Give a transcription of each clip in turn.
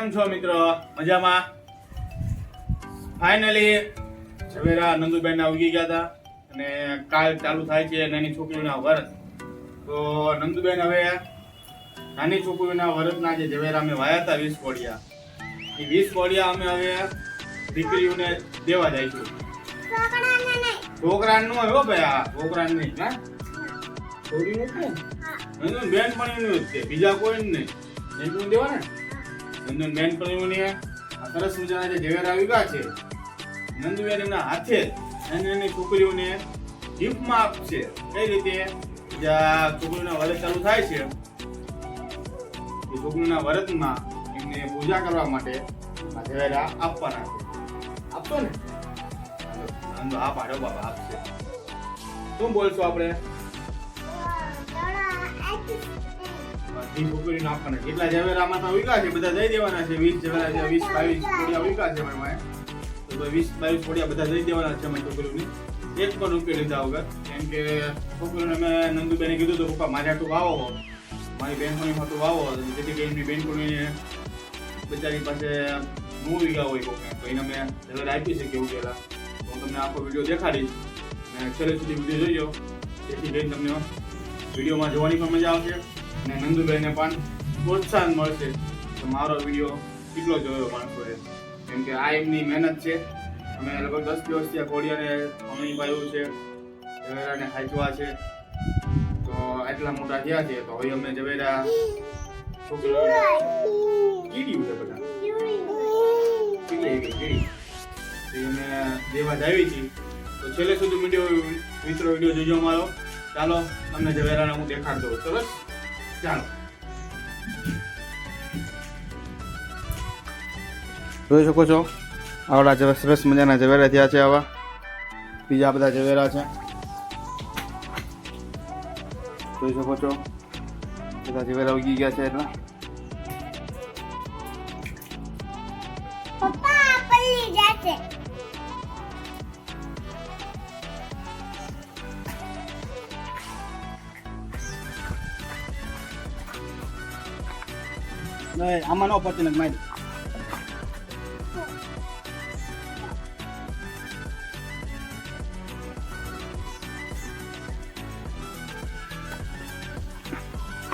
કેમ છો મિત્રો? મજામાં? ફાઇનલી ઝવેરા નંદુબેન ના ઉગી ગયા હતા અને કાલ ચાલુ થાય છે નાની છોકરીઓના વ્રત. તો નંદુબેન હવે નાની છોકરીઓના વ્રતના જે ઝવેરા અમે વાયા હતા 20 કોડિયા, એ 20 કોડિયા અમે હવે દીકરીઓને દેવા જઈશું. છોકરાને નો હો ભાઈ, આ છોકરાને નહીં, હા છોકરીનું જ ને બેન પણ એનું જ છે, બીજા કોઈ નહીં. એટલું દેવા ને નંદન બેન પણ આ સરસ મજાના જે ઝવેરા આવ્યા છે નંદુબેન એમના હાથે નાની છોકરીઓને ગિફ્ટમાં આપશે. કઈ રીતે? જ્યાં છોકરીઓના વ્રત ચાલુ થાય છે એ છોકરીઓના વ્રતમાં એમને પૂજા કરવા માટે આ ઝવેરા આપવાના છે. આપશો ને? નંદુ આ પાડો બાબા આપશે. શું બોલશો આપણે? બધી છોકરીઓને આપવાના. જેટલા ઝવેરામાં તો ઉગ્યા છે બધા દઈ દેવાના છે. 20 ઝવેરા છે, 20-22 કોડિયા ઉગ્યા છે મારા. તો 20-22 કોડિયા બધા દઈ દેવાના છે અમારી છોકરીઓને, એક પણ રૂપિયો લીધા વગર. કેમ કે છોકરીઓને મેં નંદુબેને કીધું હતું પપ્પા મારે આટલું વાવો, મારી બેનપણી હાટું વાવો, જેથી કરીને એમની બેનપણીને બચારી પાસે નો ઉગ્યા હોય કોકને, તો એને મેં ઝવેરા આપી છે કેવું ગયેલા. તો હું તમને આખો વિડીયો દેખાડીશ અને છેલ્લે સુધી વિડીયો જોઈજો, જેથી કરીને તમને વિડીયોમાં જોવાની પણ મજા આવશે અને નંદુબેનને પણ પ્રોત્સાહન મળશે કે મારો વિડીયો કેટલો જોયો માણસોએ. કેમ કે આ એમની મહેનત છે. અમે લગભગ 10 દિવસથી આ કોડિયાને અમણી પાયું છે, ઝવેરાને ખાંચવા છે. તો આટલા મોટા થયા છે તો હવે અમે ઝવેરા છોકરીઓને કીડી ઉઠે બધા કીડી અમે દેવા જ આવી હતી. તો છેલ્લે સુધી વિડીયો જોજો અમારો. ચાલો તમને ઝવેરાને હું દેખાડ દઉં. સરસ, ચાલો જોઈ શકો છો આવડા સરસ મજાના ઝવેરા થયા છે. આવા બીજા બધા ઝવેરા છે, જોઈ શકો છો બધા ઝવેરા ઉગી ગયા છે. એટલા પપ્પા પલ્લી જાશે. નહીં આમાં નો પતી નથી મારી.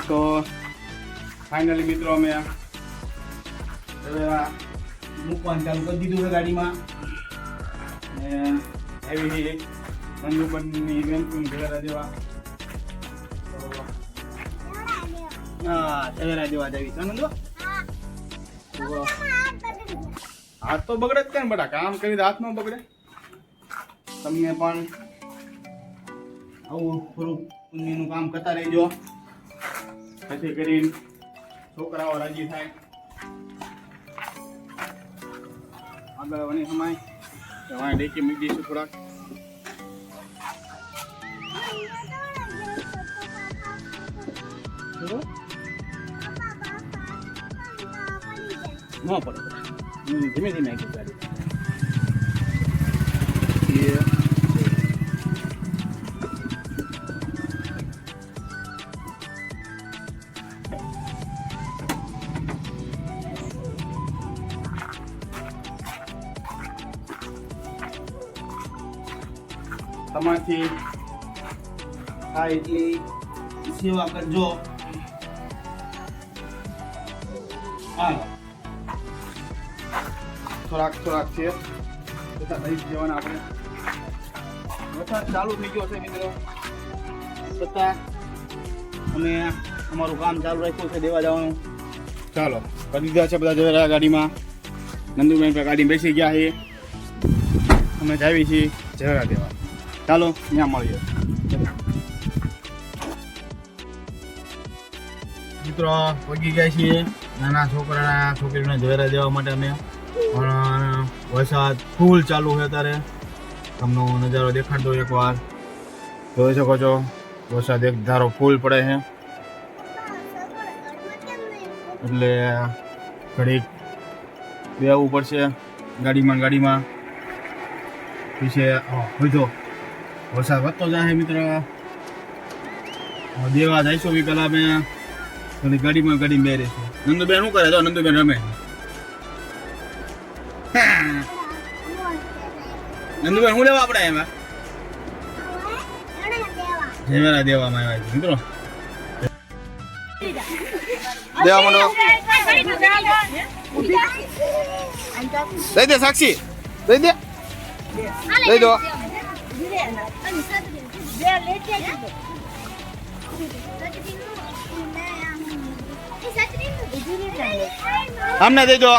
તો ફાઇનલી મિત્રો અમે ઝવેરા મૂકવાનું ચાલુ કરી દીધું છે ગાડીમાં. ને એવી નંદુબેનની બેનપણી ઝવેરા દેવા. હા ઝવેરા દેવા જવી છે નંદુ. હાથ તો બગડે જ કે ને બેટા, કામ કરી હાથ નો બગડે. તમને પણ આવું થોડું પુણ્યનું કામ કરતા રહેજો, જેથી કરીને છોકરાઓ રાજી થાય. આગળ વણી સમાય વાય ડેકી મૂકી દઈશું થોડાક. ન પડે, ધીમે ધીમે આવી ગાડી. તમારથી થાય એટલી સેવા કરજો. હાલો થોડાક છે બધા થઈ જવાના. આપણે વરસાદ ચાલુ થઈ ગયો છે મિત્રો, છતાં અમે અમારું કામ ચાલુ રાખ્યું છે દેવા જવાનું. ચાલો કરી દીધા છે બધા ઝવેરા ગાડીમાં. નંદુબેન પર ગાડી બેસી ગયા છે, અમે જાવી છીએ ઝવેરા દેવા. ચાલો ત્યાં મળીએ મિત્રો. પગી ગયા છીએ નાના છોકરીઓને ઝવેરા દેવા માટે. અમે પણ વરસાદ ફૂલ ચાલુ છે અત્યારે. તમને નજારો દેખાડ દો એકવાર. જોઈ શકો છો વરસાદ એક ધારો ફૂલ પડે છે, એટલે ઘડીક બેવું પડશે ગાડીમાં. પીછે હોય વરસાદ વધતો જાય મિત્રો. દેવા જઈશું બી પેલા અમે ગાડીમાં બે રહીશું. નંદુબેન શું કરે? તો નંદુબેન રમે. નંદુભાઈ શું લેવા આપણે એમાં જવેરા દેવામાં આવ્યા છે મિત્રો દેવા માંડો દઈ દે સાક્ષી દઈ દે દઈ દો અમને દઈ દો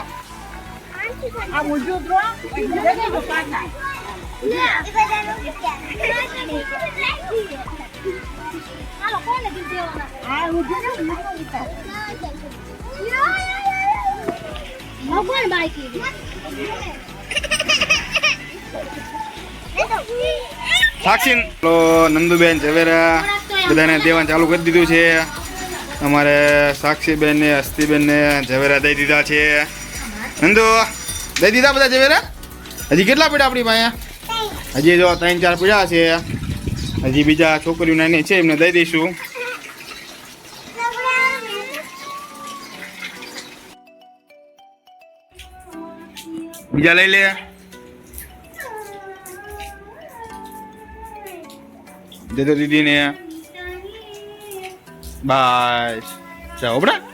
સાક્ષી નંદુબેન ઝવેરા બધાને દેવાનું ચાલુ કરી દીધું છે અમારે સાક્ષીબેન ને હસ્તીબેન ને ઝવેરા દઈ દીધા છે નંદુ દઈ દીધા બધા ઝવેરા હજી કેટલા પડ્યા આપણી પાસે હજી જો 3-4 પડ્યા છે હજી બીજા છોકરીઓ નાની છે એમને દઈ દઈશું બીજા લઈ લે દે તો દીદીને બસ જાઓ બરા